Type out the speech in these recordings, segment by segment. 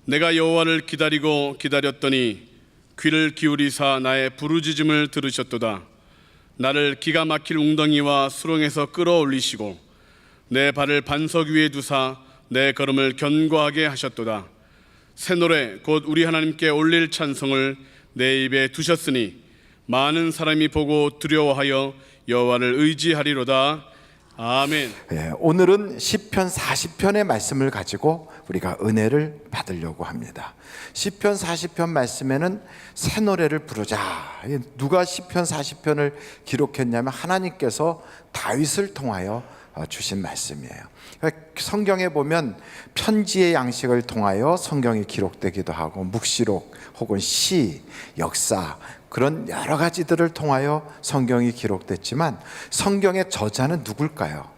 내가 여호와를 기다리고 기다렸더니 귀를 기울이사 나의 부르짖음을 들으셨도다. 나를 기가 막힐 웅덩이와 수렁에서 끌어올리시고 내 발을 반석 위에 두사 내 걸음을 견고하게 하셨도다. 새 노래 곧 우리 하나님께 올릴 찬송을 내 입에 두셨으니 많은 사람이 보고 두려워하여 여호와를 의지하리로다. 아멘. 오늘은 시편 40편의 말씀을 가지고 우리가 은혜를 받으려고 합니다. 시편 40편 말씀에는 새 노래를 부르자. 누가 시편 40편을 기록했냐면 하나님께서 다윗을 통하여 주신 말씀이에요. 성경에 보면 편지의 양식을 통하여 성경이 기록되기도 하고 묵시록 혹은 시, 역사 그런 여러 가지들을 통하여 성경이 기록됐지만 성경의 저자는 누굴까요?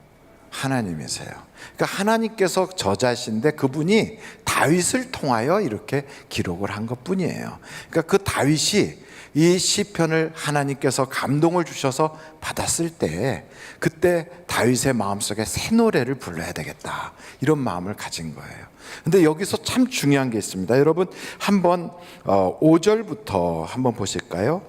하나님이세요. 그러니까 하나님께서 저자신데 그분이 다윗을 통하여 이렇게 기록을 한 것뿐이에요. 그러니까 그 다윗이 이 시편을 하나님께서 감동을 주셔서 받았을 때 그때 다윗의 마음속에 새 노래를 불러야 되겠다 이런 마음을 가진 거예요. 근데 여기서 참 중요한 게 있습니다. 여러분 한번 5절부터 한번 보실까요?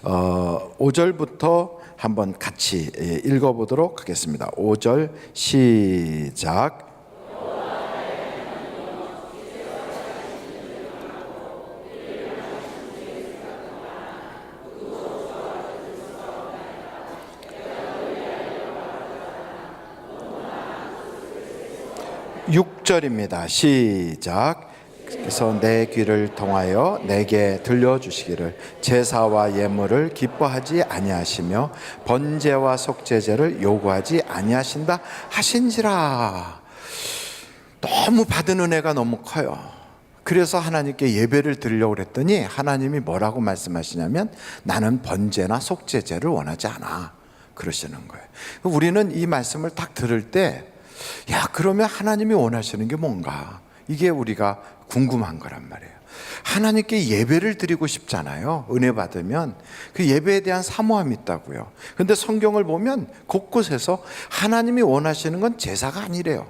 5절부터 한번 같이 읽어보도록 하겠습니다. 5절 시작. 6절입니다. 시작. 그래서 내 귀를 통하여 내게 들려주시기를 제사와 예물을 기뻐하지 아니하시며 번제와 속죄제를 요구하지 아니하신다 하신지라. 너무 받은 은혜가 너무 커요. 그래서 하나님께 예배를 드리려고 그랬더니 하나님이 뭐라고 말씀하시냐면 나는 번제나 속죄제를 원하지 않아 그러시는 거예요. 우리는 이 말씀을 딱 들을 때 야, 그러면 하나님이 원하시는 게 뭔가? 이게 우리가 궁금한 거란 말이에요. 하나님께 예배를 드리고 싶잖아요. 은혜 받으면 그 예배에 대한 사모함이 있다고요. 근데 성경을 보면 곳곳에서 하나님이 원하시는 건 제사가 아니래요.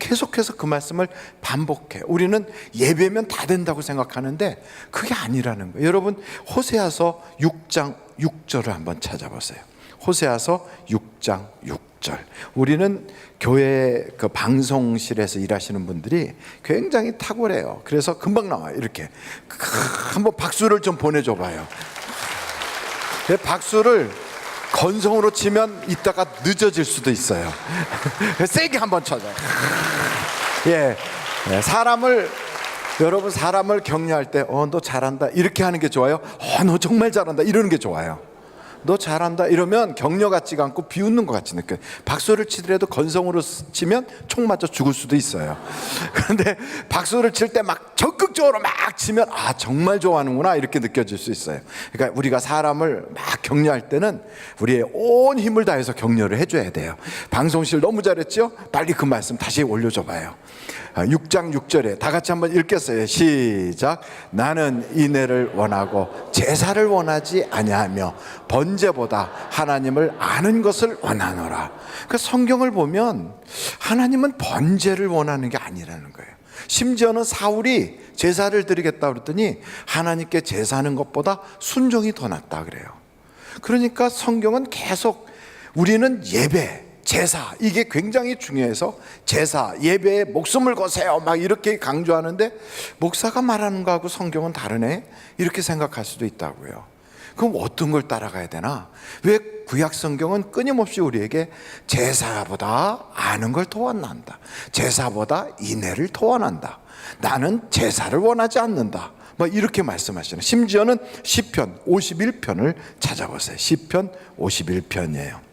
계속해서 그 말씀을 반복해. 우리는 예배면 다 된다고 생각하는데 그게 아니라는 거예요. 여러분 호세아서 6장 6절을 한번 찾아보세요. 호세아서 6장 6절. 우리는 교회 그 방송실에서 일하시는 분들이 굉장히 탁월해요. 그래서 금방 나와요. 이렇게 한번 박수를 좀 보내줘 봐요. 박수를 건성으로 치면 이따가 늦어질 수도 있어요. 세게 한번 쳐줘요. 예, 여러분 사람을 격려할 때 너 잘한다 이렇게 하는 게 좋아요? 너 정말 잘한다 이러는 게 좋아요? 너 잘한다 이러면 격려 같지가 않고 비웃는 것 같이 느껴요. 박수를 치더라도 건성으로 치면 총 맞아 죽을 수도 있어요. 그런데 박수를 칠 때 막 적극적으로 막 치면 정말 좋아하는구나 이렇게 느껴질 수 있어요. 그러니까 우리가 사람을 막 격려할 때는 우리의 온 힘을 다해서 격려를 해줘야 돼요. 방송실 너무 잘했죠? 빨리 그 말씀 다시 올려줘 봐요. 6장 6절에 다 같이 한번 읽겠어요. 시작. 나는 인애를 원하고 제사를 원하지 아니하며 번제보다 하나님을 아는 것을 원하노라. 그 성경을 보면 하나님은 번제를 원하는 게 아니라는 거예요. 심지어는 사울이 제사를 드리겠다 그랬더니 하나님께 제사하는 것보다 순종이 더 낫다 그래요. 그러니까 성경은 계속 우리는 예배 제사 이게 굉장히 중요해서 제사 예배에 목숨을 거세요 막 이렇게 강조하는데 목사가 말하는 거하고 성경은 다르네 이렇게 생각할 수도 있다고요. 그럼 어떤 걸 따라가야 되나? 왜 구약 성경은 끊임없이 우리에게 제사보다 아는 걸 더 원한다, 제사보다 인애를 더 원한다, 나는 제사를 원하지 않는다 뭐 이렇게 말씀하시는. 심지어는 시편 51편을 찾아보세요. 시편 51편이에요.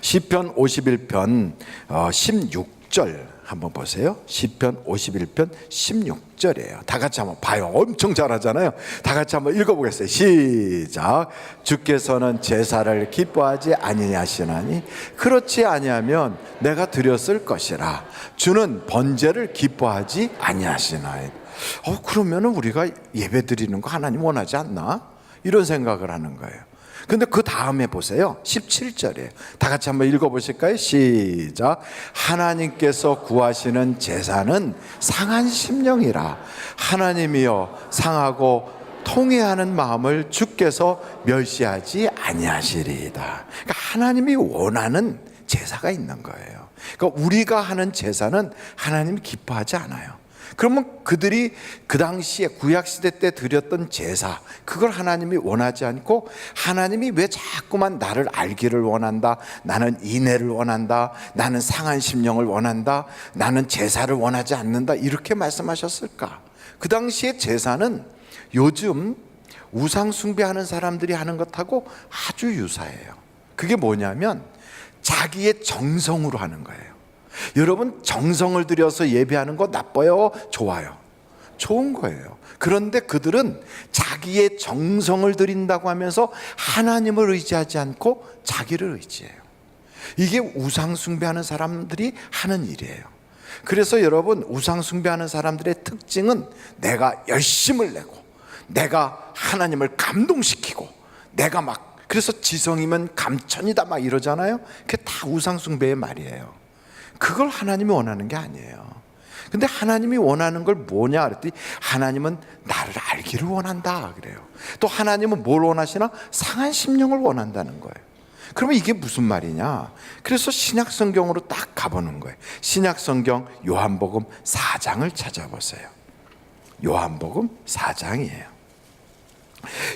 시편 51편 16절 한번 보세요. 시편 51편 16절이에요. 다 같이 한번 봐요. 엄청 잘하잖아요. 다 같이 한번 읽어보겠어요. 시작. 주께서는 제사를 기뻐하지 아니하시나니 그렇지 아니하면 내가 드렸을 것이라. 주는 번제를 기뻐하지 아니하시나니. 그러면 우리가 예배 드리는 거 하나님 원하지 않나? 이런 생각을 하는 거예요. 근데 그 다음에 보세요. 17절이에요. 다 같이 한번 읽어보실까요? 시작. 하나님께서 구하시는 제사는 상한 심령이라. 하나님이여 상하고 통회하는 마음을 주께서 멸시하지 아니하시리이다. 그러니까 하나님이 원하는 제사가 있는 거예요. 그러니까 우리가 하는 제사는 하나님이 기뻐하지 않아요. 그러면 그들이 그 당시에 구약시대 때 드렸던 제사, 그걸 하나님이 원하지 않고, 하나님이 왜 자꾸만 나를 알기를 원한다, 나는 인애를 원한다, 나는 상한 심령을 원한다, 나는 제사를 원하지 않는다, 이렇게 말씀하셨을까? 그 당시에 제사는 요즘 우상 숭배하는 사람들이 하는 것하고 아주 유사해요. 그게 뭐냐면 자기의 정성으로 하는 거예요. 여러분, 정성을 들여서 예배하는 거 나빠요? 좋아요? 좋은 거예요. 그런데 그들은 자기의 정성을 들인다고 하면서 하나님을 의지하지 않고 자기를 의지해요. 이게 우상 숭배하는 사람들이 하는 일이에요. 그래서 여러분, 우상 숭배하는 사람들의 특징은 내가 열심을 내고, 내가 하나님을 감동시키고, 내가 막, 그래서 지성이면 감천이다 막 이러잖아요. 그게 다 우상 숭배의 말이에요. 그걸 하나님이 원하는 게 아니에요. 근데 하나님이 원하는 걸 뭐냐 그랬더니 하나님은 나를 알기를 원한다 그래요. 또 하나님은 뭘 원하시나? 상한 심령을 원한다는 거예요. 그러면 이게 무슨 말이냐? 그래서 신약 성경으로 딱 가보는 거예요. 신약 성경 요한복음 4장을 찾아보세요. 요한복음 4장이에요.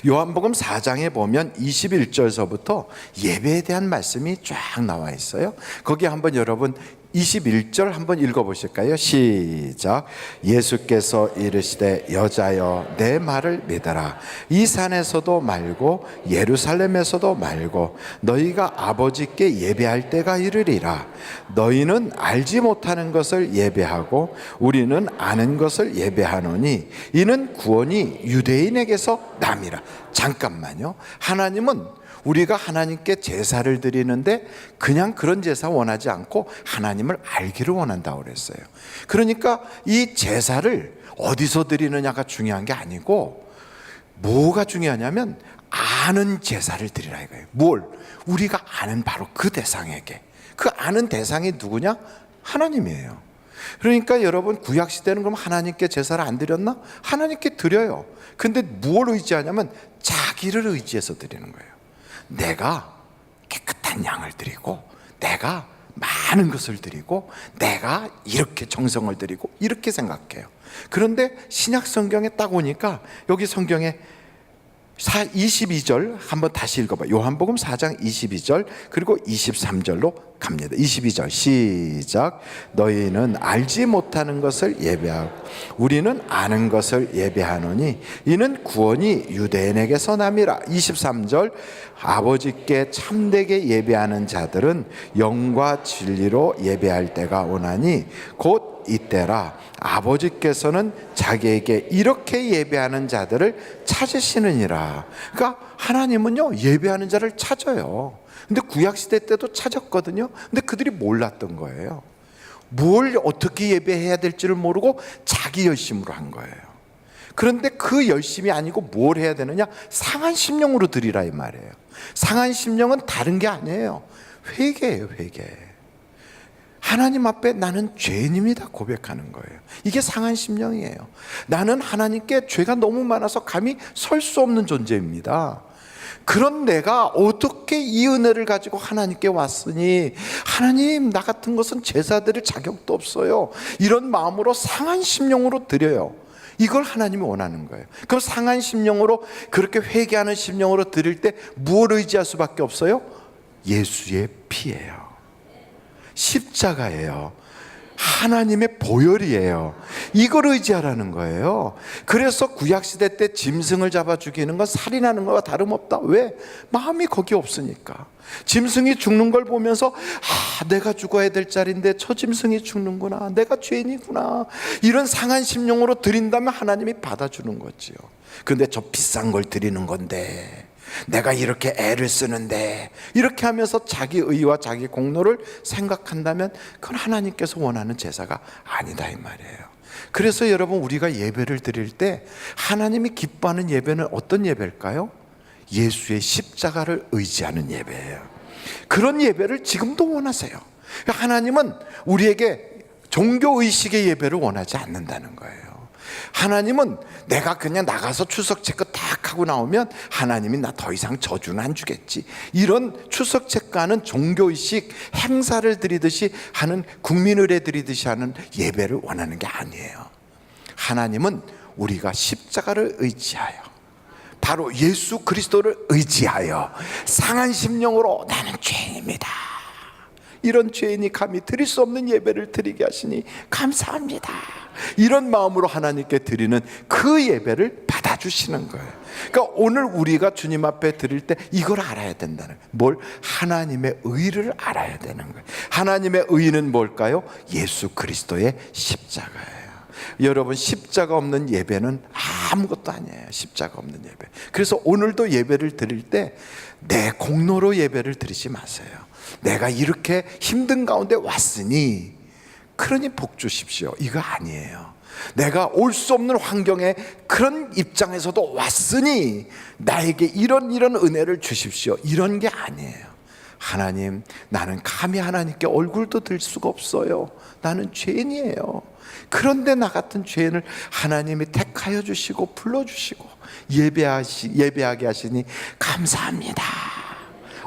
요한복음 4장에 보면 21절서부터 예배에 대한 말씀이 쫙 나와 있어요. 거기 한번 여러분 21절 한번 읽어보실까요? 시작. 예수께서 이르시되 여자여 내 말을 믿어라. 이 산에서도 말고 예루살렘에서도 말고 너희가 아버지께 예배할 때가 이르리라. 너희는 알지 못하는 것을 예배하고 우리는 아는 것을 예배하노니 이는 구원이 유대인에게서 남이라. 잠깐만요. 하나님은 우리가 하나님께 제사를 드리는데 그냥 그런 제사 원하지 않고 하나님을 알기를 원한다고 그랬어요. 그러니까 이 제사를 어디서 드리느냐가 중요한 게 아니고 뭐가 중요하냐면 아는 제사를 드리라 이거예요. 뭘? 우리가 아는 바로 그 대상에게. 그 아는 대상이 누구냐? 하나님이에요. 그러니까 여러분, 구약시대는 그럼 하나님께 제사를 안 드렸나? 하나님께 드려요. 근데 뭘 의지하냐면 자기를 의지해서 드리는 거예요. 내가 깨끗한 양을 드리고, 내가 많은 것을 드리고, 내가 이렇게 정성을 드리고, 이렇게 생각해요. 그런데 신약 성경에 딱 오니까 여기 성경에 22절 한번 다시 읽어봐요. 요한복음 4장 22절 그리고 23절로 갑니다. 22절 시작. 너희는 알지 못하는 것을 예배하고 우리는 아는 것을 예배하노니 이는 구원이 유대인에게서 남이라. 23절 아버지께 참되게 예배하는 자들은 영과 진리로 예배할 때가 오나니 곧 이때라. 아버지께서는 자기에게 이렇게 예배하는 자들을 찾으시느니라. 그러니까 하나님은요, 예배하는 자를 찾아요. 근데 구약시대 때도 찾았거든요. 근데 그들이 몰랐던 거예요. 뭘 어떻게 예배해야 될지를 모르고 자기 열심으로 한 거예요. 그런데 그 열심이 아니고 뭘 해야 되느냐? 상한 심령으로 드리라 이 말이에요. 상한 심령은 다른 게 아니에요. 회개예요, 회개. 하나님 앞에 나는 죄인입니다 고백하는 거예요. 이게 상한 심령이에요. 나는 하나님께 죄가 너무 많아서 감히 설 수 없는 존재입니다. 그런 내가 어떻게 이 은혜를 가지고 하나님께 왔으니, 하나님 나 같은 것은 제사 드릴 자격도 없어요. 이런 마음으로 상한 심령으로 드려요. 이걸 하나님이 원하는 거예요. 그럼 상한 심령으로, 그렇게 회개하는 심령으로 드릴 때 무엇을 의지할 수밖에 없어요? 예수의 피예요. 십자가예요. 하나님의 보혈이에요. 이걸 의지하라는 거예요. 그래서 구약시대 때 짐승을 잡아 죽이는 건 살인하는 거와 다름없다. 왜? 마음이 거기 없으니까. 짐승이 죽는 걸 보면서 내가 죽어야 될 자리인데 저 짐승이 죽는구나, 내가 죄인이구나, 이런 상한 심령으로 드린다면 하나님이 받아주는 거지요. 그런데 저 비싼 걸 드리는 건데, 내가 이렇게 애를 쓰는데, 이렇게 하면서 자기 의와 자기 공로를 생각한다면 그건 하나님께서 원하는 제사가 아니다 이 말이에요. 그래서 여러분, 우리가 예배를 드릴 때 하나님이 기뻐하는 예배는 어떤 예배일까요? 예수의 십자가를 의지하는 예배예요. 그런 예배를 지금도 원하세요. 하나님은 우리에게 종교의식의 예배를 원하지 않는다는 거예요. 하나님은 내가 그냥 나가서 추석 체크 딱 하고 나오면 하나님이 나 더 이상 저주는 안 주겠지, 이런 추석 체크하는 종교의식 행사를 드리듯이 하는, 국민의례 드리듯이 하는 예배를 원하는 게 아니에요. 하나님은 우리가 십자가를 의지하여, 바로 예수 그리스도를 의지하여 상한 심령으로 나는 죄인입니다, 이런 죄인이 감히 드릴 수 없는 예배를 드리게 하시니 감사합니다, 이런 마음으로 하나님께 드리는 그 예배를 받아주시는 거예요. 그러니까 오늘 우리가 주님 앞에 드릴 때 이걸 알아야 된다는 거예요. 뭘? 하나님의 의를 알아야 되는 거예요. 하나님의 의는 뭘까요? 예수 그리스도의 십자가예요. 여러분, 십자가 없는 예배는 아무것도 아니에요. 십자가 없는 예배. 그래서 오늘도 예배를 드릴 때 내 공로로 예배를 드리지 마세요. 내가 이렇게 힘든 가운데 왔으니 그러니 복 주십시오, 이거 아니에요. 내가 올 수 없는 환경에 그런 입장에서도 왔으니 나에게 이런 은혜를 주십시오, 이런 게 아니에요. 하나님, 나는 감히 하나님께 얼굴도 들 수가 없어요. 나는 죄인이에요. 그런데 나 같은 죄인을 하나님이 택하여 주시고 불러주시고 예배하게 하시니 감사합니다.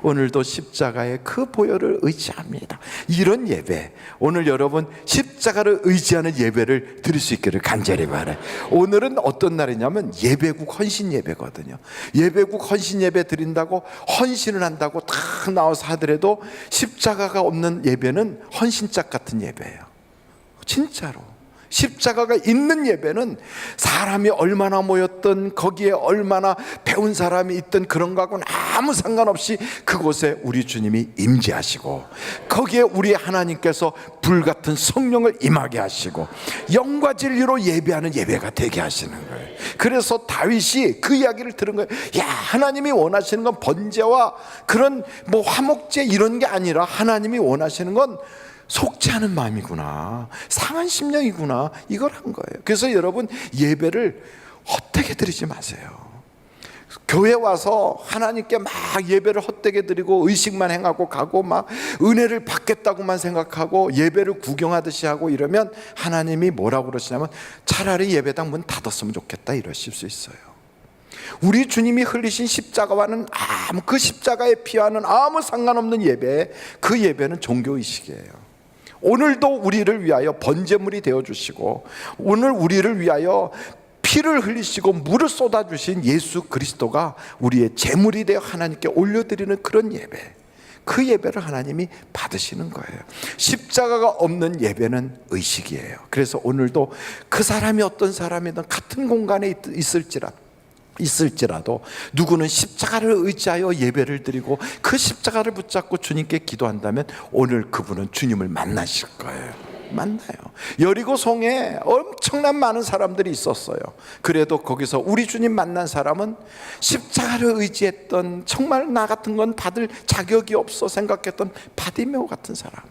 오늘도 십자가의 그 보혈을 의지합니다, 이런 예배, 오늘 여러분 십자가를 의지하는 예배를 드릴 수 있기를 간절히 바라요. 오늘은 어떤 날이냐면 예배국 헌신 예배거든요. 예배국 헌신 예배 드린다고 헌신을 한다고 딱 나와서 하더라도 십자가가 없는 예배는 헌신짝 같은 예배예요. 진짜로 십자가가 있는 예배는 사람이 얼마나 모였든 거기에 얼마나 배운 사람이 있든 그런 거하고는 아무 상관없이 그곳에 우리 주님이 임재하시고 거기에 우리 하나님께서 불같은 성령을 임하게 하시고 영과 진리로 예배하는 예배가 되게 하시는 거예요. 그래서 다윗이 그 이야기를 들은 거예요. 야, 하나님이 원하시는 건 번제와 그런 뭐 화목제 이런 게 아니라 하나님이 원하시는 건 속지 않은 마음이구나, 상한 심령이구나, 이걸 한 거예요. 그래서 여러분, 예배를 헛되게 드리지 마세요. 교회 와서 하나님께 막 예배를 헛되게 드리고 의식만 행하고 가고 막 은혜를 받겠다고만 생각하고 예배를 구경하듯이 하고 이러면 하나님이 뭐라고 그러시냐면 차라리 예배당 문 닫았으면 좋겠다, 이러실 수 있어요. 우리 주님이 흘리신 십자가와는 그 십자가의 피와는 아무 상관없는 예배, 그 예배는 종교의식이에요. 오늘도 우리를 위하여 번제물이 되어주시고 오늘 우리를 위하여 피를 흘리시고 물을 쏟아주신 예수 그리스도가 우리의 제물이 되어 하나님께 올려드리는 그런 예배, 그 예배를 하나님이 받으시는 거예요. 십자가가 없는 예배는 의식이에요. 그래서 오늘도 그 사람이 어떤 사람이든 같은 공간에 있을지라도 누구는 십자가를 의지하여 예배를 드리고 그 십자가를 붙잡고 주님께 기도한다면 오늘 그분은 주님을 만나실 거예요. 만나요. 여리고성에 엄청난 많은 사람들이 있었어요. 그래도 거기서 우리 주님 만난 사람은 십자가를 의지했던, 정말 나 같은 건 받을 자격이 없어 생각했던 바디메오 같은 사람,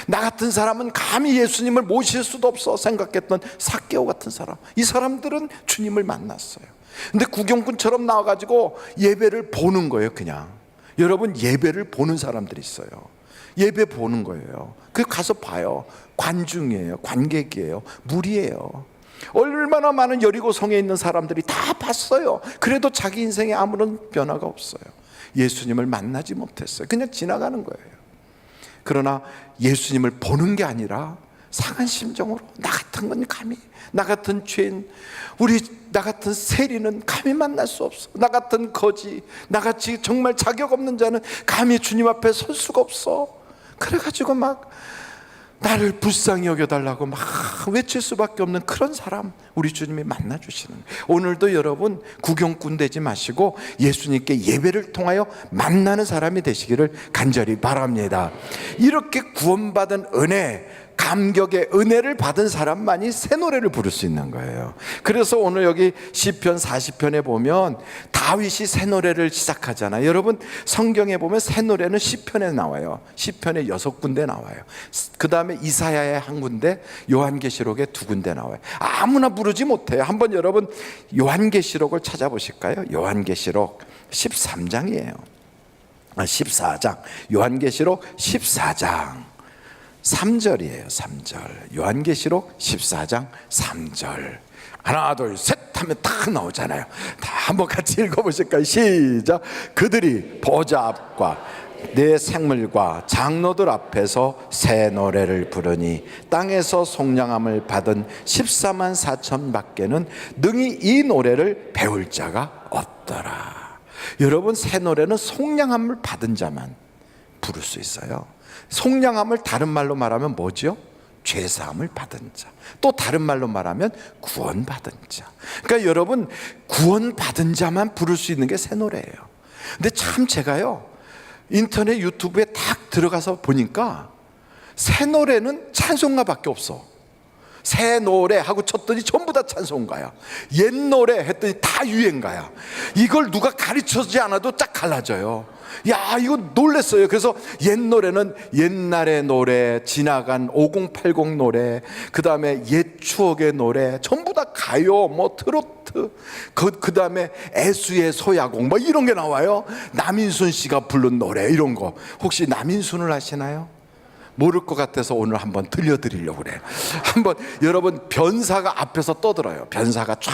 나 같은 사람은 감히 예수님을 모실 수도 없어 생각했던 삭개오 같은 사람, 이 사람들은 주님을 만났어요. 근데 구경꾼처럼 나와가지고 예배를 보는 거예요. 그냥 여러분, 예배를 보는 사람들이 있어요. 예배 보는 거예요. 그 가서 봐요. 관중이에요, 관객이에요, 무리예요. 얼마나 많은 여리고성에 있는 사람들이 다 봤어요. 그래도 자기 인생에 아무런 변화가 없어요. 예수님을 만나지 못했어요. 그냥 지나가는 거예요. 그러나 예수님을 보는 게 아니라 상한 심정으로 나 같은 건 감히, 나 같은 죄인, 나 같은 세리는 감히 만날 수 없어, 나 같은 거지, 나같이 정말 자격 없는 자는 감히 주님 앞에 설 수가 없어. 그래가지고 막 나를 불쌍히 여겨달라고 막 외칠 수밖에 없는 그런 사람 우리 주님이 만나주시는 거예요. 오늘도 여러분 구경꾼 되지 마시고 예수님께 예배를 통하여 만나는 사람이 되시기를 간절히 바랍니다. 이렇게 구원받은 은혜, 감격의 은혜를 받은 사람만이 새 노래를 부를 수 있는 거예요. 그래서 오늘 여기 시편 40편에 보면 다윗이 새 노래를 시작하잖아요. 여러분 성경에 보면 새 노래는 시편에 나와요. 시편에 6군데 나와요. 그 다음에 이사야에 1군데, 요한계시록에 2군데 나와요. 아무나 부르지 못해요. 한번 여러분 요한계시록을 찾아보실까요? 요한계시록 13장이에요. 14장. 요한계시록 14장 3절이에요. 3절. 요한계시록 14장 3절. 하나 둘 셋 하면 딱 나오잖아요. 다 한번 같이 읽어보실까요? 시작. 그들이 보좌 앞과 내 생물과 장로들 앞에서 새 노래를 부르니 땅에서 속량함을 받은 14만 4천 밖에는 능히 이 노래를 배울 자가 없더라. 여러분 새 노래는 속량함을 받은 자만 부를 수 있어요. 속량함을 다른 말로 말하면 뭐죠? 죄사함을 받은 자. 또 다른 말로 말하면 구원받은 자. 그러니까 여러분 구원받은 자만 부를 수 있는 게 새 노래예요. 근데 참 제가요 인터넷 유튜브에 딱 들어가서 보니까 새 노래는 찬송가밖에 없어. 새 노래 하고 쳤더니 전부 다 찬송가야. 옛 노래 했더니 다 유행가야. 이걸 누가 가르쳐주지 않아도 딱 갈라져요. 야, 이거 놀랬어요. 그래서 옛 노래는 옛날의 노래, 지나간 5080 노래, 그 다음에 옛 추억의 노래, 전부 다 가요, 뭐 트로트, 그 다음에 애수의 소야곡, 뭐 이런 게 나와요. 남인순 씨가 부른 노래 이런 거. 혹시 남인순을 아시나요? 모를 것 같아서 오늘 한번 들려드리려고 그래요. 한번 여러분 변사가 앞에서 떠들어요. 변사가 쫙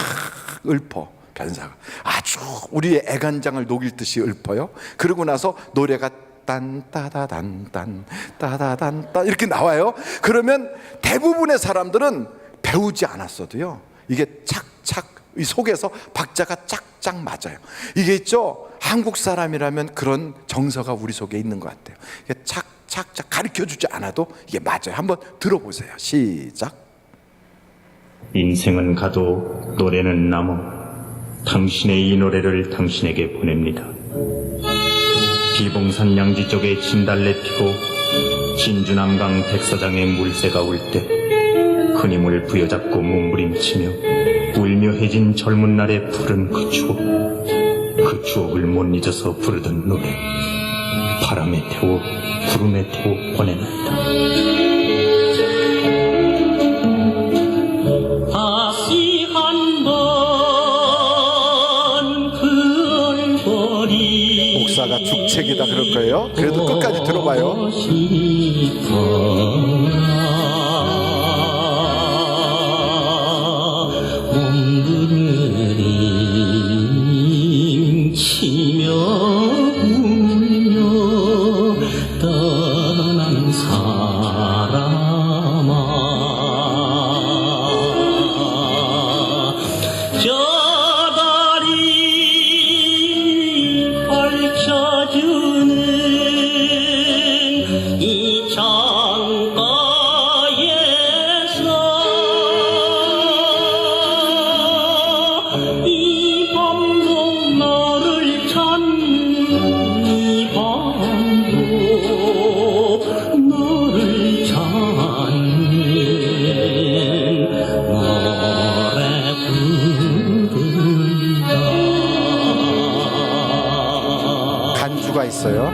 읊어. 변사가 아주 우리의 애간장을 녹일 듯이 읊어요. 그러고 나서 노래가 딴따다단딴 따다단딴 이렇게 나와요. 그러면 대부분의 사람들은 배우지 않았어도요 이게 착착 이 속에서 박자가 짝짝 맞아요. 이게 있죠. 한국 사람이라면 그런 정서가 우리 속에 있는 것 같아요. 이게 착착착 가르쳐주지 않아도 이게 맞아요. 한번 들어보세요. 시작. 인생은 가도 노래는 남어 당신의 이 노래를 당신에게 보냅니다. 비봉산 양지 쪽에 진달래 피고 진주남강 백사장에 물새가 올 때 큰 힘을 부여잡고 몸부림치며 울며해진 젊은 날의 푸른 그 추억을 못 잊어서 부르던 노래 바람에 태워 구름에 태워 보내는다. 다시 한번 그 얼굴이 목사가 죽책이다 그럴 거예요. 그래도 끝까지 들어봐요. 치며 울며 떠난 사람아 저 다리 펼쳐주는 이 창가에서 이 밤도 너를 찾는 이 밤도 너를 찾는 노래 부른다. 간주가 있어요.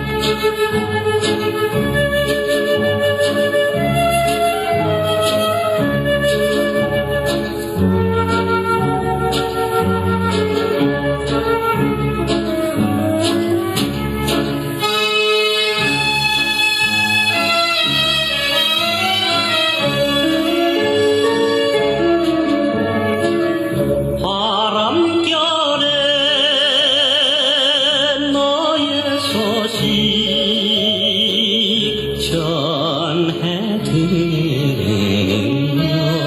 바람결에 너의 소식 전해드려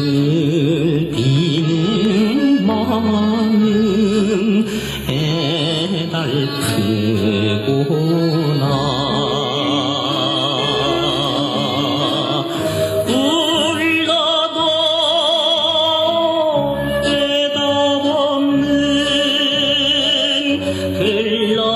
행복을 비는 마음 애달프구나. 울러도 대답 없는 흘러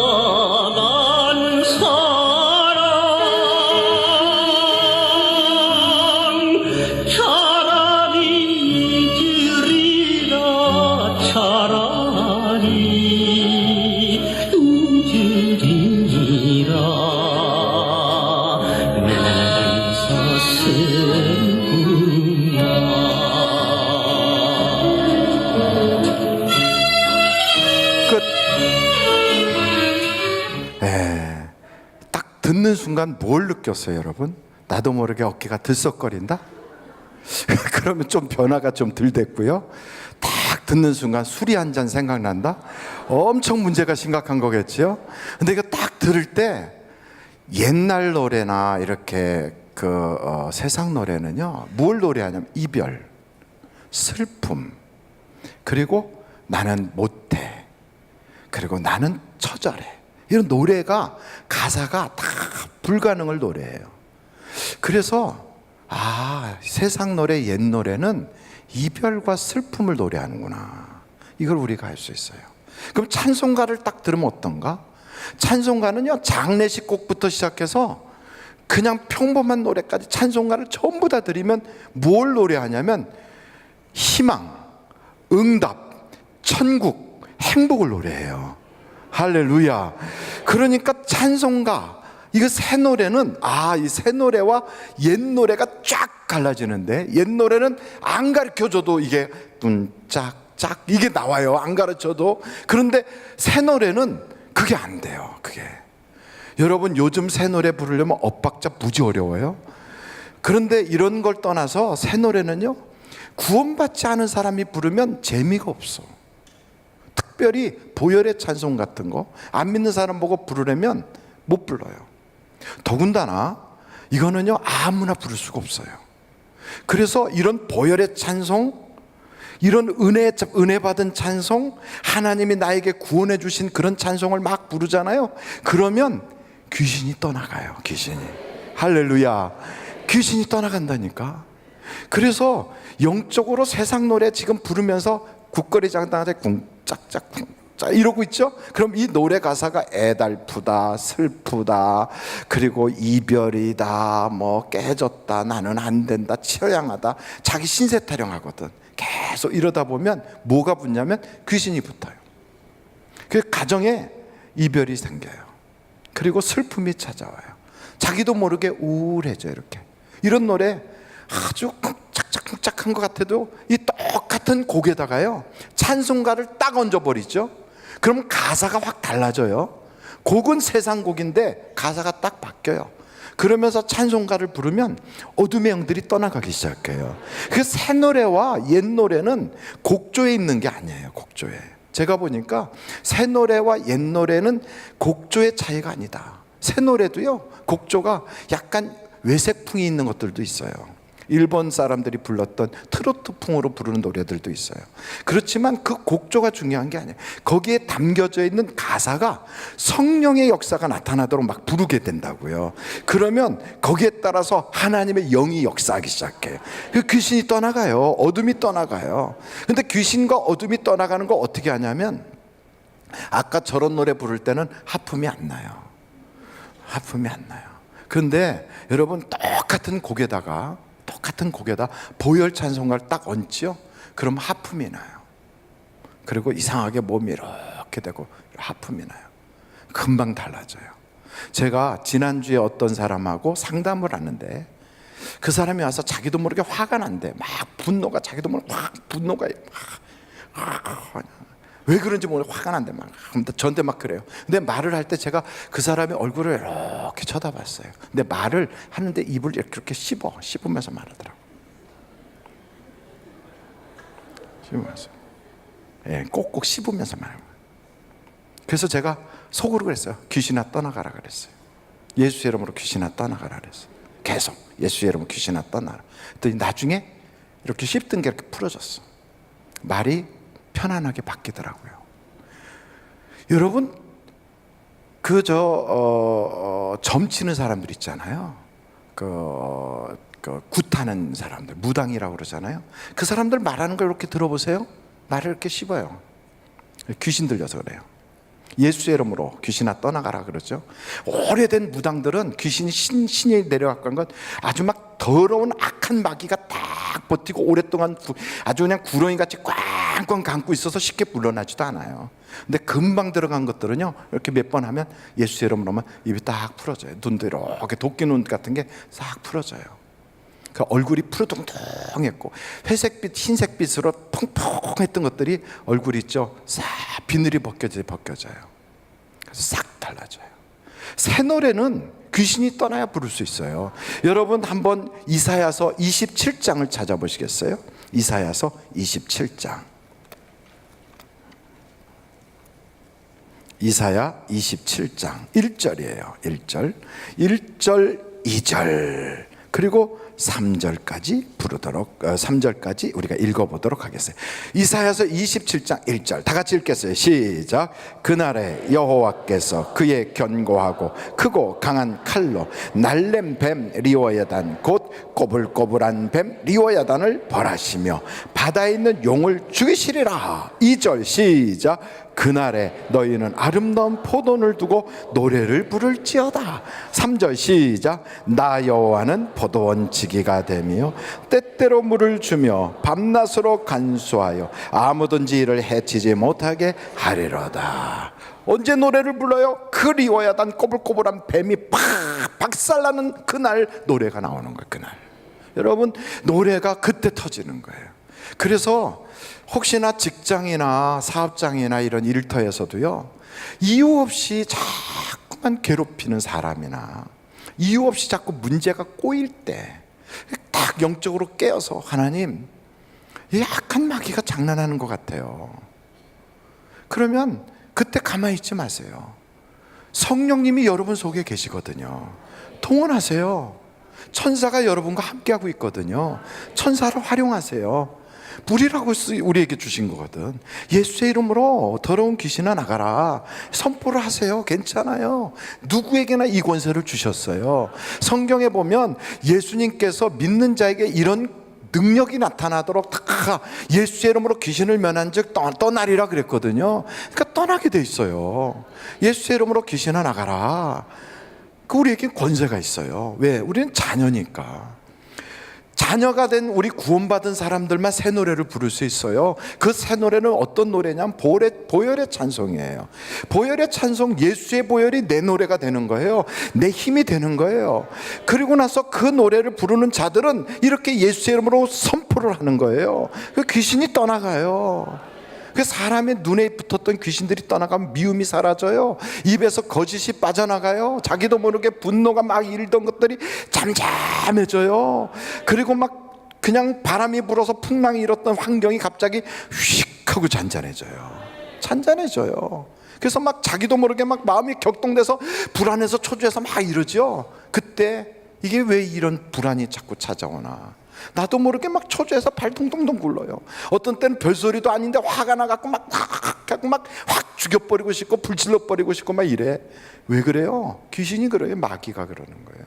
듣는 순간 뭘 느꼈어요, 여러분? 나도 모르게 어깨가 들썩거린다? 그러면 좀 변화가 좀 덜 됐고요. 딱 듣는 순간 술이 한 잔 생각난다? 엄청 문제가 심각한 거겠죠? 근데 이거 딱 들을 때 옛날 노래나 이렇게 세상 노래는요, 뭘 노래하냐면 이별, 슬픔, 그리고 나는 못해, 그리고 나는 처절해. 이런 노래가 가사가 다 불가능을 노래해요. 그래서 세상 노래, 옛 노래는 이별과 슬픔을 노래하는구나, 이걸 우리가 알 수 있어요. 그럼 찬송가를 딱 들으면 어떤가? 찬송가는요, 장례식 곡부터 시작해서 그냥 평범한 노래까지 찬송가를 전부 다 들으면 뭘 노래하냐면 희망, 응답, 천국, 행복을 노래해요. 할렐루야. 그러니까 찬송가, 이거 새 노래는 이 새 노래와 옛 노래가 쫙 갈라지는데, 옛 노래는 안 가르쳐줘도 이게 뚠짝짝 이게 나와요, 안 가르쳐도. 그런데 새 노래는 그게 안 돼요. 그게 여러분, 요즘 새 노래 부르려면 엇박자 무지 어려워요. 그런데 이런 걸 떠나서 새 노래는요, 구원받지 않은 사람이 부르면 재미가 없어. 특별히 보혈의 찬송 같은 거 안 믿는 사람 보고 부르려면 못 불러요. 더군다나 이거는요, 아무나 부를 수가 없어요. 그래서 이런 보혈의 찬송, 이런 은혜 받은 찬송, 하나님이 나에게 구원해 주신 그런 찬송을 막 부르잖아요. 그러면 귀신이 떠나가요. 귀신이. 할렐루야. 귀신이 떠나간다니까. 그래서 영적으로 세상 노래 지금 부르면서 국거리 장당한테 쿵짝짝 쿵짝 이러고 있죠. 그럼 이 노래 가사가 애달프다, 슬프다, 그리고 이별이다, 뭐 깨졌다, 나는 안 된다, 처량하다, 자기 신세 타령하거든. 계속 이러다 보면 뭐가 붙냐면 귀신이 붙어요. 그 가정에 이별이 생겨요. 그리고 슬픔이 찾아와요. 자기도 모르게 우울해져. 이렇게 이런 노래 아주 쿵짝쿵짝한 것 같아도 이 똑같은 곡에다가요, 찬송가를 딱 얹어버리죠. 그럼 가사가 확 달라져요. 곡은 세상 곡인데 가사가 딱 바뀌어요. 그러면서 찬송가를 부르면 어둠의 영들이 떠나가기 시작해요. 그 새 노래와 옛 노래는 곡조에 있는 게 아니에요. 곡조에. 제가 보니까 새 노래와 옛 노래는 곡조의 차이가 아니다. 새 노래도요, 곡조가 약간 외색풍이 있는 것들도 있어요. 일본 사람들이 불렀던 트로트풍으로 부르는 노래들도 있어요. 그렇지만 그 곡조가 중요한 게 아니에요. 거기에 담겨져 있는 가사가 성령의 역사가 나타나도록 막 부르게 된다고요. 그러면 거기에 따라서 하나님의 영이 역사하기 시작해요. 그 귀신이 떠나가요. 어둠이 떠나가요. 근데 귀신과 어둠이 떠나가는 거 어떻게 하냐면, 아까 저런 노래 부를 때는 하품이 안 나요. 하품이 안 나요. 그런데 여러분, 똑같은 곡에다 보혈 찬송가를 딱 얹죠. 그럼 하품이 나요. 그리고 이상하게 몸이 이렇게 되고 하품이 나요. 금방 달라져요. 제가 지난주에 어떤 사람하고 상담을 하는데, 그 사람이 와서 자기도 모르게 화가 난대. 막 분노가, 자기도 모르게 분노가 왜 그런지 모르게 화가 난대. 막 저한테 막 그래요. 근데 말을 할 때 제가 그 사람의 얼굴을 이렇게 쳐다봤어요. 근데 말을 하는데 입을 이렇게 씹으면서 말하더라고. 씹으면서. 예, 꼭꼭 씹으면서 말해요. 그래서 제가 속으로 그랬어요. 귀신아 떠나가라 그랬어요. 예수 이름으로 귀신아 떠나가라 그랬어요. 계속 예수 이름으로 귀신아 떠나라. 그랬더니 나중에 이렇게 씹던 게 이렇게 풀어졌어. 말이 편안하게 바뀌더라고요. 여러분, 점 치는 사람들 있잖아요. 굿하는 사람들, 무당이라고 그러잖아요. 그 사람들 말하는 걸 이렇게 들어보세요. 말을 이렇게 씹어요. 귀신 들려서 그래요. 예수의 이름으로 귀신아 떠나가라 그러죠. 오래된 무당들은 귀신이 신이 내려갔던 건 아주 막 더러운 악한 마귀가 딱 버티고 오랫동안 아주 그냥 구렁이같이 꽝꽝 감고 있어서 쉽게 물러나지도 않아요. 근데 금방 들어간 것들은요, 이렇게 몇 번 하면 예수의 이름으로 하면 입이 딱 풀어져요. 눈도 이렇게 도끼 눈 같은 게 싹 풀어져요. 그 얼굴이 푸르둥둥했고 회색빛, 흰색빛으로 퐁퐁했던 것들이 얼굴이 있죠, 싹 비늘이 벗겨져요. 그래서 싹 달라져요. 새 노래는 귀신이 떠나야 부를 수 있어요. 여러분 한번 이사야서 27장을 찾아보시겠어요? 이사야서 27장. 이사야 27장 1절이에요. 1절, 2절 그리고 3절까지 부르도록 3절까지 우리가 읽어보도록 하겠어요. 이사야서 27장 1절 다 같이 읽겠어요. 시작. 그날에 여호와께서 그의 견고하고 크고 강한 칼로 날렘 뱀 리워야단 곧 꼬불꼬불한 뱀 리워야단을 벌하시며 바다에 있는 용을 죽이시리라. 2절 시작. 그날에 너희는 아름다운 포도를 두고 노래를 부를지어다. 3절 시작. 나 여호와는 포도원 지기가 되며 때때로 물을 주며 밤낮으로 간수하여 아무든지 이를 해치지 못하게 하리로다. 언제 노래를 불러요? 그리워야단 꼬불꼬불한 뱀이 팍 박살나는 그날 노래가 나오는 거예요. 그날 여러분 노래가 그때 터지는 거예요. 그래서 혹시나 직장이나 사업장이나 이런 일터에서도요, 이유 없이 자꾸만 괴롭히는 사람이나 이유 없이 자꾸 문제가 꼬일 때 딱 영적으로 깨어서 하나님, 이 악한 마귀가 장난하는 것 같아요. 그러면 그때 가만히 있지 마세요. 성령님이 여러분 속에 계시거든요. 통원하세요. 천사가 여러분과 함께하고 있거든요. 천사를 활용하세요. 불이라고 우리에게 주신 거거든. 예수의 이름으로 더러운 귀신아 나가라 선포를 하세요. 괜찮아요. 누구에게나 이 권세를 주셨어요. 성경에 보면 예수님께서 믿는 자에게 이런 능력이 나타나도록 다 예수의 이름으로 귀신을 면한 즉 떠나리라 그랬거든요. 그러니까 떠나게 돼 있어요. 예수의 이름으로 귀신아 나가라. 우리에게 권세가 있어요. 왜? 우리는 자녀니까. 자녀가 된 우리 구원받은 사람들만 새 노래를 부를 수 있어요. 그 새 노래는 어떤 노래냐면 보혈의 찬송이에요. 보혈의 찬송, 예수의 보혈이 내 노래가 되는 거예요. 내 힘이 되는 거예요. 그리고 나서 그 노래를 부르는 자들은 이렇게 예수의 이름으로 선포를 하는 거예요. 그 귀신이 떠나가요. 그 사람의 눈에 붙었던 귀신들이 떠나가면 미움이 사라져요. 입에서 거짓이 빠져나가요. 자기도 모르게 분노가 막 일던 것들이 잠잠해져요. 그리고 막 그냥 바람이 불어서 풍랑이 일었던 환경이 갑자기 휙 하고 잔잔해져요. 잔잔해져요. 그래서 막 자기도 모르게 막 마음이 격동돼서 불안해서 초조해서 막 이러죠. 그때 이게 왜 이런 불안이 자꾸 찾아오나, 나도 모르게 막 초조해서 발 동동동 굴러요. 어떤 때는 별소리도 아닌데 화가 나갖고 막 확 죽여버리고 싶고 불질러버리고 싶고 막 이래. 왜 그래요? 귀신이 그래요. 마귀가 그러는 거예요.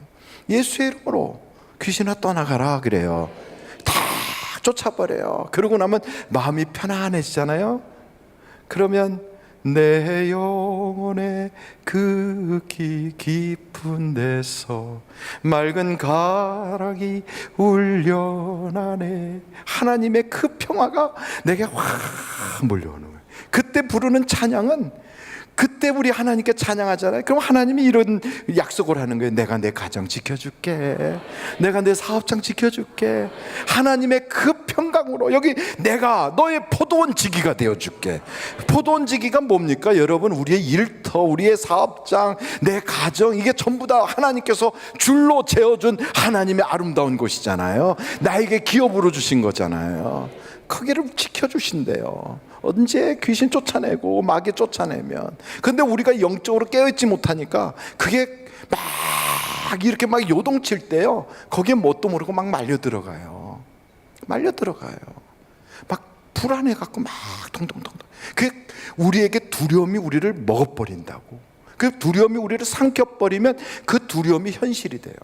예수의 이름으로 귀신아 떠나가라 그래요. 다 쫓아버려요. 그러고 나면 마음이 편안해지잖아요. 그러면 내 영혼의 그 깊은 데서 맑은 가락이 울려나네. 하나님의 그 평화가 내게 확 몰려오는 거예요. 그때 부르는 찬양은, 그때 우리 하나님께 찬양하잖아요. 그럼 하나님이 이런 약속을 하는 거예요. 내가 내 가정 지켜줄게. 내가 내 사업장 지켜줄게. 하나님의 그 평강으로 여기 내가 너의 포도원 지기가 되어줄게. 포도원 지기가 뭡니까? 여러분, 우리의 일터, 우리의 사업장, 내 가정, 이게 전부 다 하나님께서 줄로 재어준 하나님의 아름다운 곳이잖아요. 나에게 기업으로 주신 거잖아요. 거기를 지켜주신대요. 언제 귀신 쫓아내고 마귀 쫓아내면. 근데 우리가 영적으로 깨어있지 못하니까 그게 막 이렇게 막 요동칠 때요, 거기에 뭣도 모르고 막 말려 들어가요. 막 불안해갖고 막 통통통. 그 우리에게 두려움이 우리를 먹어버린다고. 그 두려움이 우리를 삼켜버리면 그 두려움이 현실이 돼요.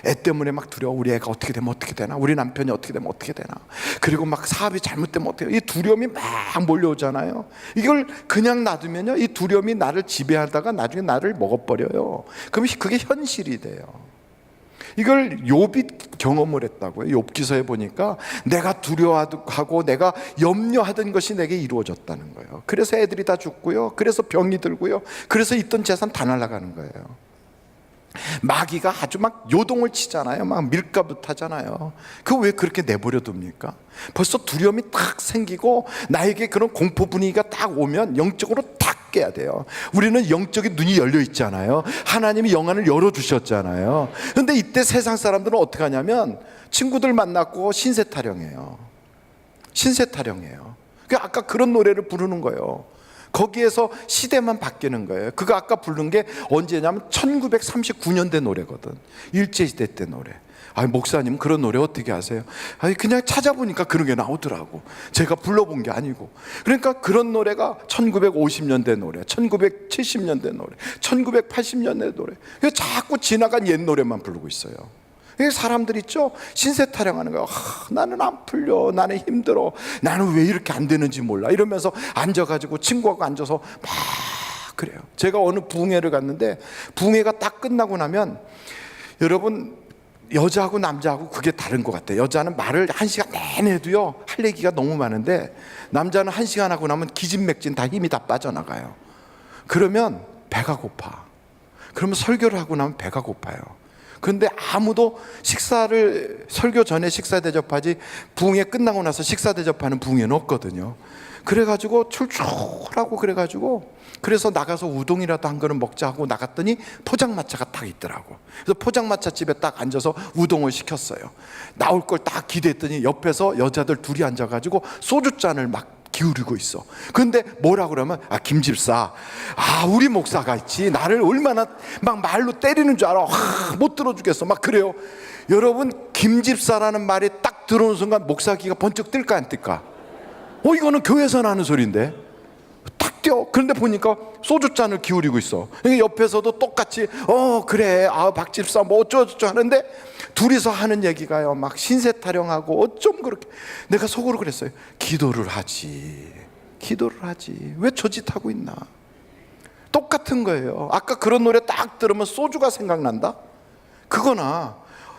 애 때문에 막 두려워. 우리 애가 어떻게 되면 어떻게 되나, 우리 남편이 어떻게 되면 어떻게 되나, 그리고 막 사업이 잘못되면 어떻게 되나. 이 두려움이 막 몰려오잖아요. 이걸 그냥 놔두면요, 이 두려움이 나를 지배하다가 나중에 나를 먹어버려요. 그럼 그게 현실이 돼요. 이걸 욥이 경험을 했다고요. 욥기서에 보니까 내가 두려워하고 내가 염려하던 것이 내게 이루어졌다는 거예요. 그래서 애들이 다 죽고요, 그래서 병이 들고요, 그래서 있던 재산 다 날아가는 거예요. 마귀가 아주 막 요동을 치잖아요. 막 밀가부 타잖아요. 그 왜 그렇게 내버려 둡니까? 벌써 두려움이 딱 생기고 나에게 그런 공포 분위기가 딱 오면 영적으로 딱 깨야 돼요. 우리는 영적인 눈이 열려 있잖아요. 하나님이 영안을 열어주셨잖아요. 근데 이때 세상 사람들은 어떻게 하냐면 친구들 만났고 신세 타령해요. 신세 타령해요. 아까 그런 노래를 부르는 거예요. 거기에서 시대만 바뀌는 거예요. 그거 아까 부른 게 언제냐면 1939년대 노래거든. 일제시대 때 노래. 아니, 목사님 그런 노래 어떻게 아세요? 아니, 그냥 찾아보니까 그런 게 나오더라고. 제가 불러본 게 아니고. 그러니까 그런 노래가 1950년대 노래, 1970년대 노래, 1980년대 노래. 자꾸 지나간 옛 노래만 부르고 있어요. 사람들 있죠? 신세 타령하는 거예요. 나는 안 풀려, 나는 힘들어, 나는 왜 이렇게 안 되는지 몰라, 이러면서 앉아가지고 친구하고 앉아서 막 그래요. 제가 어느 부흥회를 갔는데 부흥회가 딱 끝나고 나면 여러분, 여자하고 남자하고 그게 다른 것 같아요. 여자는 말을 1시간 내내 해도요 할 얘기가 너무 많은데 남자는 1시간 하고 나면 기진맥진 다 힘이 다 빠져나가요. 그러면 배가 고파. 그러면 설교를 하고 나면 배가 고파요. 그런데 아무도 설교 전에 식사 대접하지 부흥회 끝나고 나서 식사 대접하는 부흥회는 없거든요. 그래가지고 출출하고 그래서 나가서 우동이라도 한 그릇 먹자 하고 나갔더니 포장마차가 딱 있더라고. 그래서 포장마차 집에 딱 앉아서 우동을 시켰어요. 나올 걸 딱 기대했더니 옆에서 여자들 둘이 앉아가지고 소주잔을 막 기울이고 있어. 근데 뭐라고 그러면 김집사, 우리 목사가 있지 나를 얼마나 막 말로 때리는 줄 알아. 못 들어주겠어. 막 그래요. 여러분, 김집사라는 말이 딱 들어오는 순간 목사 귀가 번쩍 뜰까 안 뜰까? 이거는 교회에서 나는 소리인데 딱 뛰어. 그런데 보니까 소주잔을 기울이고 있어. 옆에서도 똑같이 그래, 박집사 뭐 어쩌고저쩌고 하는데 둘이서 하는 얘기가요 막 신세 타령하고 어쩜 그렇게. 내가 속으로 그랬어요. 기도를 하지 왜 저 짓 하고 있나. 똑같은 거예요. 아까 그런 노래 딱 들으면 소주가 생각난다. 그거나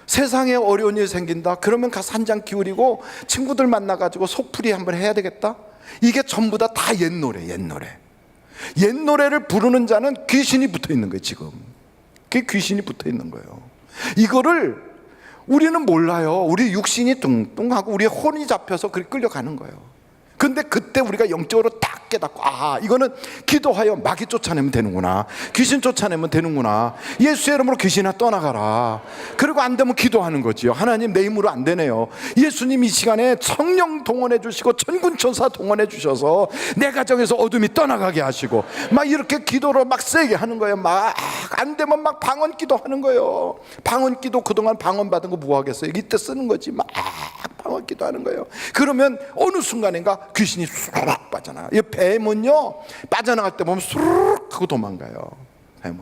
세상에 어려운 일이 생긴다 그러면 가서 한 잔 기울이고 친구들 만나가지고 속풀이 한번 해야 되겠다. 이게 전부 다 옛 노래를 부르는 자는 귀신이 붙어 있는 거예요. 지금 그게 귀신이 붙어 있는 거예요. 이거를 우리는 몰라요. 우리 육신이 뚱뚱하고 우리의 혼이 잡혀서 그렇게 끌려가는 거예요. 근데 그때 우리가 영적으로 딱 깨닫고 이거는 기도하여 마귀 쫓아내면 되는구나, 귀신 쫓아내면 되는구나, 예수의 이름으로 귀신아 떠나가라. 그리고 안 되면 기도하는 거지요. 하나님 내 힘으로 안 되네요. 예수님 이 시간에 성령 동원해 주시고 천군천사 동원해 주셔서 내 가정에서 어둠이 떠나가게 하시고 막 이렇게 기도를 막 세게 하는 거예요. 막 안 되면 막 방언 기도하는 거예요. 방언 기도 그동안 방언 받은 거 뭐 하겠어요. 이때 쓰는 거지. 막 방언 기도하는 거예요. 그러면 어느 순간인가 귀신이 수르륵 빠져나가. 이 뱀은요 빠져나갈 때 보면 수르륵 하고 도망가요. 뱀은.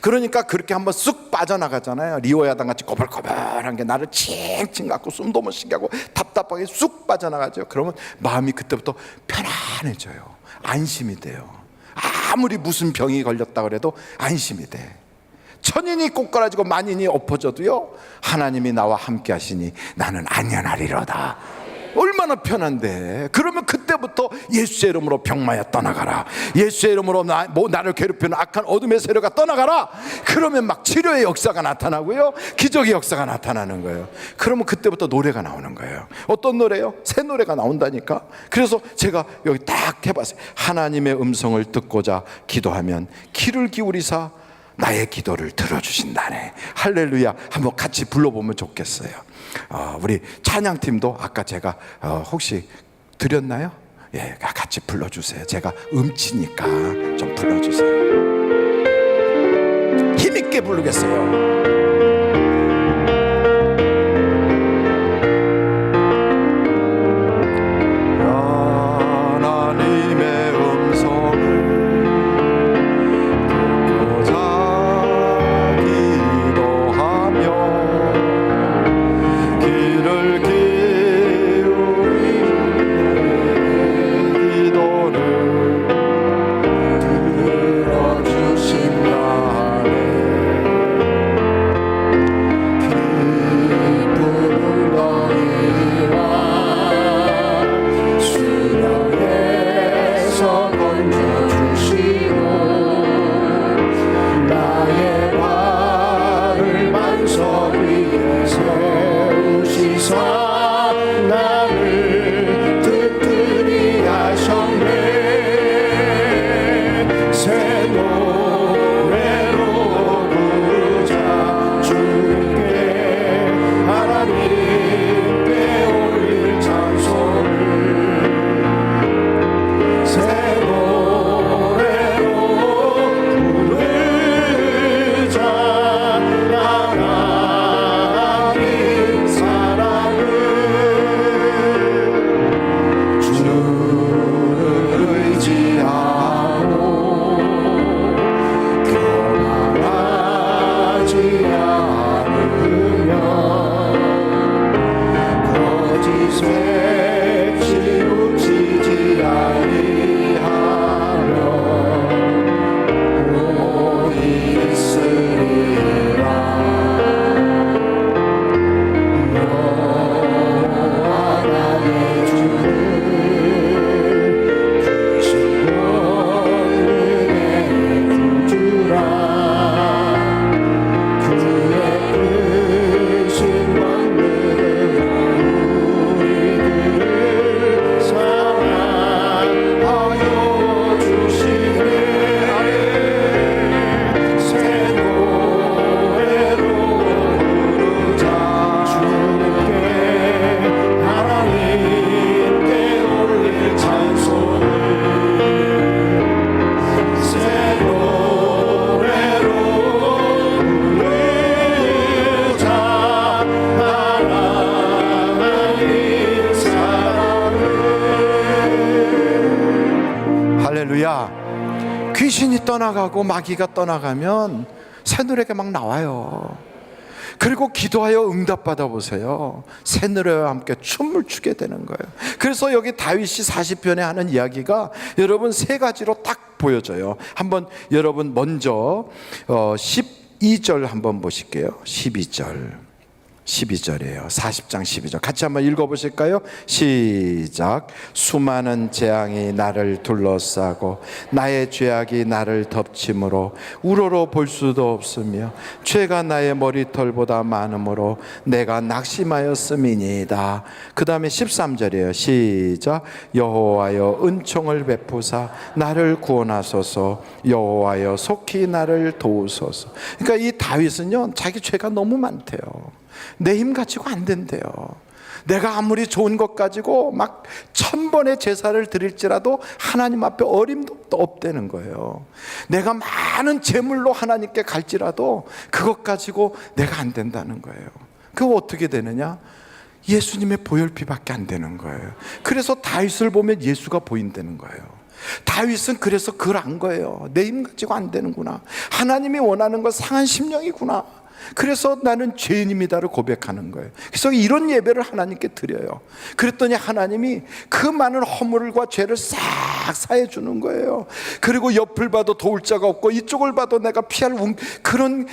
그러니까 그렇게 한번 쑥 빠져나가잖아요. 리오야당 같이 꼬불꼬불한 게 나를 칭칭 갖고 숨도 못 쉬게 하고 답답하게 쑥 빠져나가죠. 그러면 마음이 그때부터 편안해져요. 안심이 돼요. 아무리 무슨 병이 걸렸다 그래도 안심이 돼. 천인이 꼬꾸라지고 만인이 엎어져도요 하나님이 나와 함께 하시니 나는 안전하리로다. 얼마나 편한데. 그러면 그때부터 예수의 이름으로 병마야 떠나가라, 예수의 이름으로 나를 괴롭히는 악한 어둠의 세력아 떠나가라. 그러면 막 치료의 역사가 나타나고요 기적의 역사가 나타나는 거예요. 그러면 그때부터 노래가 나오는 거예요. 어떤 노래요? 새 노래가 나온다니까. 그래서 제가 여기 딱 해봤어요. 하나님의 음성을 듣고자 기도하면 귀를 기울이사 나의 기도를 들어주신다네. 할렐루야. 한번 같이 불러보면 좋겠어요. 우리 찬양팀도 아까 제가 혹시 드렸나요? 예, 같이 불러주세요. 제가 음치니까 좀 불러주세요. 힘있게 부르겠어요. 떠나가고 마귀가 떠나가면 새 노래가 막 나와요. 그리고 기도하여 응답받아 보세요. 새 노래와 함께 춤을 추게 되는 거예요. 그래서 여기 다윗이 40편에 하는 이야기가 여러분 세 가지로 딱 보여져요. 한번 여러분 먼저 12절 한번 보실게요. 12절이에요. 40장 12절 같이 한번 읽어보실까요? 시작. 수많은 재앙이 나를 둘러싸고 나의 죄악이 나를 덮침으로 우러러 볼 수도 없으며 죄가 나의 머리털보다 많으므로 내가 낙심하였음이니이다. 그 다음에 13절이에요. 시작. 여호와여 은총을 베푸사 나를 구원하소서. 여호와여 속히 나를 도우소서. 그러니까 이 다윗은요 자기 죄가 너무 많대요. 내 힘 가지고 안 된대요. 내가 아무리 좋은 것 가지고 막 1000번의 제사를 드릴지라도 하나님 앞에 어림도 없다는 거예요. 내가 많은 재물로 하나님께 갈지라도 그것 가지고 내가 안 된다는 거예요. 그거 어떻게 되느냐? 예수님의 보혈피밖에 안 되는 거예요. 그래서 다윗을 보면 예수가 보인다는 거예요. 다윗은 그래서 그걸 안 거예요. 내 힘 가지고 안 되는구나. 하나님이 원하는 건 상한 심령이구나. 그래서 나는 죄인입니다를 고백하는 거예요. 그래서 이런 예배를 하나님께 드려요. 그랬더니 하나님이 그 많은 허물과 죄를 싹 사해 주는 거예요. 그리고 옆을 봐도 도울 자가 없고 이쪽을 봐도 내가 피할 그런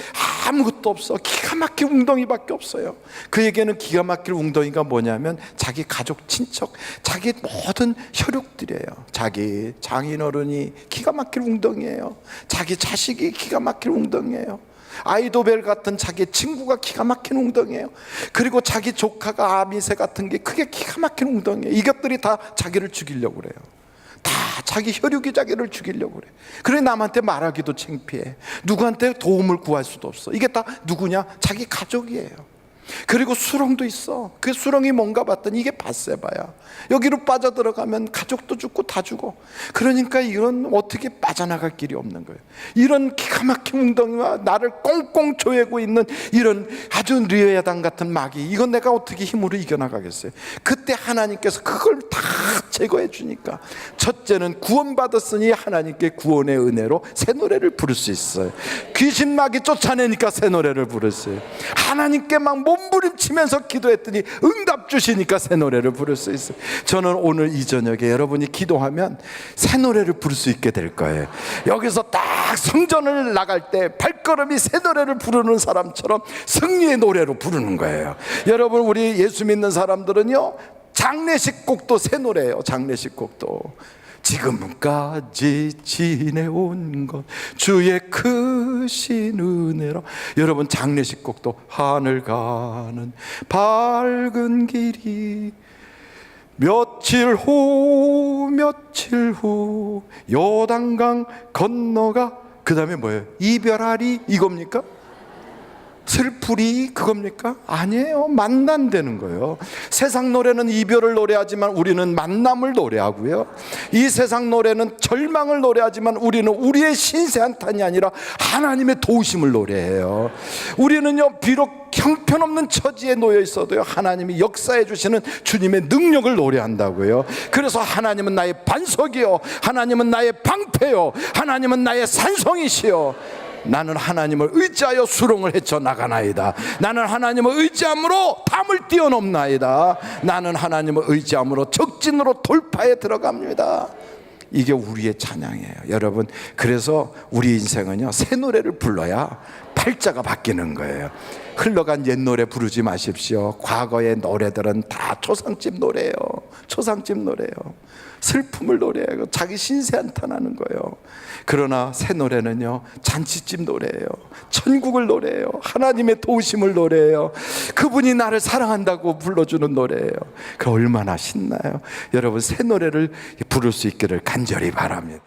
아무것도 없어. 기가 막힌 웅덩이밖에 없어요. 그에게는 기가 막힐 웅덩이가 뭐냐면 자기 가족, 친척, 자기 모든 혈육들이에요. 자기 장인어른이 기가 막힐 웅덩이에요. 자기 자식이 기가 막힐 웅덩이에요. 아이도벨 같은 자기 친구가 기가 막힌 웅덩이에요. 그리고 자기 조카가 아미세 같은 게 그게 기가 막힌 웅덩이에요. 이것들이 다 자기를 죽이려고 그래요. 다 자기 혈육이 자기를 죽이려고 그래. 그래 남한테 말하기도 창피해. 누구한테 도움을 구할 수도 없어. 이게 다 누구냐? 자기 가족이에요. 그리고 수렁도 있어. 그 수렁이 뭔가 봤더니 이게 밧세바야. 여기로 빠져들어가면 가족도 죽고 다 죽어. 그러니까 이건 어떻게 빠져나갈 길이 없는 거예요. 이런 기가 막힌 웅덩이와 나를 꽁꽁 조이고 있는 이런 아주 리웨야당 같은 마귀, 이건 내가 어떻게 힘으로 이겨나가겠어요. 그때 하나님께서 그걸 다 제거해 주니까 첫째는 구원받았으니 하나님께 구원의 은혜로 새 노래를 부를 수 있어요. 귀신 마귀 쫓아내니까 새 노래를 부르세요. 하나님께 막 몸부림치면서 기도했더니 응답 주시니까 새 노래를 부를 수 있어요. 저는 오늘 이 저녁에 여러분이 기도하면 새 노래를 부를 수 있게 될 거예요. 여기서 딱 성전을 나갈 때 발걸음이 새 노래를 부르는 사람처럼 승리의 노래로 부르는 거예요. 여러분 우리 예수 믿는 사람들은요 장례식 곡도 새 노래예요. 장례식 곡도 지금까지 지내온 것 주의 크신 은혜로. 여러분 장례식 곡도 하늘 가는 밝은 길이 며칠 후 요단강 건너가, 그 다음에 뭐예요? 이별하리 이겁니까? 슬프리 그겁니까? 아니에요. 만난다는 거예요. 세상 노래는 이별을 노래하지만 우리는 만남을 노래하고요, 이 세상 노래는 절망을 노래하지만 우리는 우리의 신세한탄이 아니라 하나님의 도우심을 노래해요. 우리는요 비록 형편없는 처지에 놓여 있어도요 하나님이 역사해 주시는 주님의 능력을 노래한다고요. 그래서 하나님은 나의 반석이요, 하나님은 나의 방패요, 하나님은 나의 산성이시요. 나는 하나님을 의지하여 수렁을 헤쳐나가나이다. 나는 하나님을 의지함으로 담을 뛰어넘나이다. 나는 하나님을 의지함으로 적진으로 돌파에 들어갑니다. 이게 우리의 찬양이에요 여러분. 그래서 우리 인생은요 새 노래를 불러야 팔자가 바뀌는 거예요. 흘러간 옛 노래 부르지 마십시오. 과거의 노래들은 다 초상집 노래예요. 초상집 노래예요. 슬픔을 노래해요. 자기 신세 한탄하는 거예요. 그러나 새 노래는요 잔치집 노래예요. 천국을 노래해요. 하나님의 도우심을 노래해요. 그분이 나를 사랑한다고 불러주는 노래예요. 그 얼마나 신나요. 여러분 새 노래를 부를 수 있기를 간절히 바랍니다.